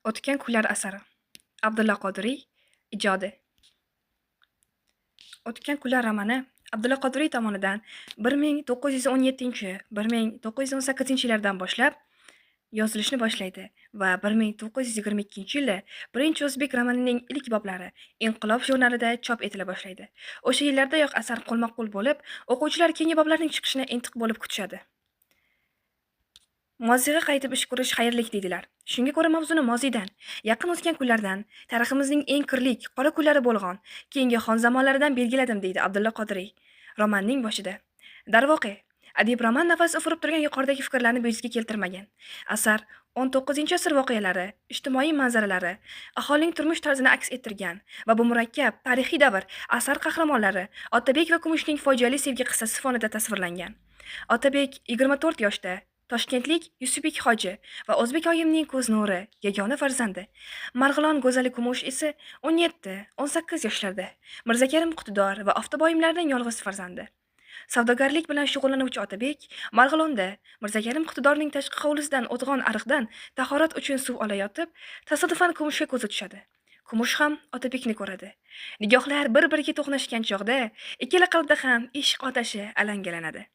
O'tgan kunlar asari. Abdulla Qodiriy ijodi. O'tgan kunlar romani Abdulla Qodiriy tomonidan 1917-1918-yillardan boshlab yozilishni boshlaydi va 1922-yilda birinchi o'zbek romanining ilk boblari Inqilob jurnalida chop etila boshlaydi. O'sha yillardayoq asar qo'lma-qo'l bo'lib, o'quvchilar keyingi boblarning chiqishini intiq bo'lib kutishadi. Moziga qaytib ish ko'rish xayrlik deydilar. Shunga ko'ra mavzuni moziydan, yaqin o'tgan kunlardan, tariximizning eng kirlik, qora kunlari bo'lgan, keyingi xon zamonlaridan belgiladim deydi Abdulla Qodiriy romanning boshida. Darvoqe, adib roman nafas ufurib turgan yuqoridagi fikrlarni bejizga keltirmagan. Asar 19-asr voqealari, ijtimoiy manzaralari, aholining turmush tarzini aks ettirgan va bu murakkab tarixiy davr asar qahramonlari Otabek va Kumushning fojiali sevgi qissasi fonida tasvirlangan. Otabek 24 yoshda, toshkentlik Yusufbek hoji va o'zbek oyimning ko'z nuri, yagona farzandi. Marg'ilon go'zali Kumush esa 17-18 yoshlarda, Mirzakarim Iqtidor va Oftoboyimlarning yolg'iz farzandi. Savdogarlik bilan shug'ullanuvchi Otabek Marg'ilonda Mirzakarim Iqtidorning tashqi hovlisidan o'tgan ariqdan tahorat uchun suv olayotib, tasodifan Kumushga ko'zi tushadi. Kumush ham Otabekni ko'radi. Nigohlar bir-biriga to'qnashgan chog'da ikkala qalbda ham ishq otashi alangalanadi.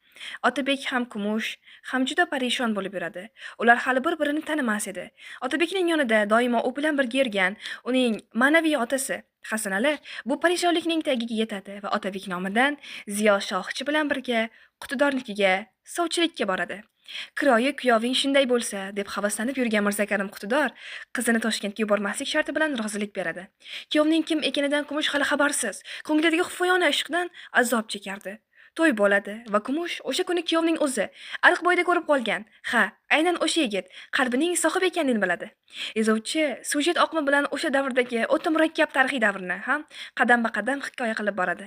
Otabek ham Kumush ham juda parishon bo'lib yuradi. Ular hali bir-birini tanimas edi. Otabekning yonida doimo u bilan birga yurgan uning ma'naviy otasi Hasanali bu parishonlikning tagiga yetadi va Otabek nomidan Ziyo Shohchi bilan birga Iqtidornikiga sovchilikka boradi. Kiroyi kuyoving shunday bo'lsa, deb havaslanib yurgan Mirzakarim Iqtidor qizini Toshkentga yubormaslik sharti bilan rozilik beradi. Kuyovning kim ekanidan Kumush hali xabarsiz, ko'nglidagi xufiyona ishqdan azob chekardi. To'y bo'ladi va Kumush o'sha kuni kuyovning o'zi ariq bo'yida ko'rib qolgan. Ha, aynan o'sha yigit qalbining sohibi ekanini biladi. Yozuvchi sujet oqimi bilan o'sha davrdagi o'ta murakkab tarixiy davrni ham qadam-ba-qadam hikoya qilib boradi.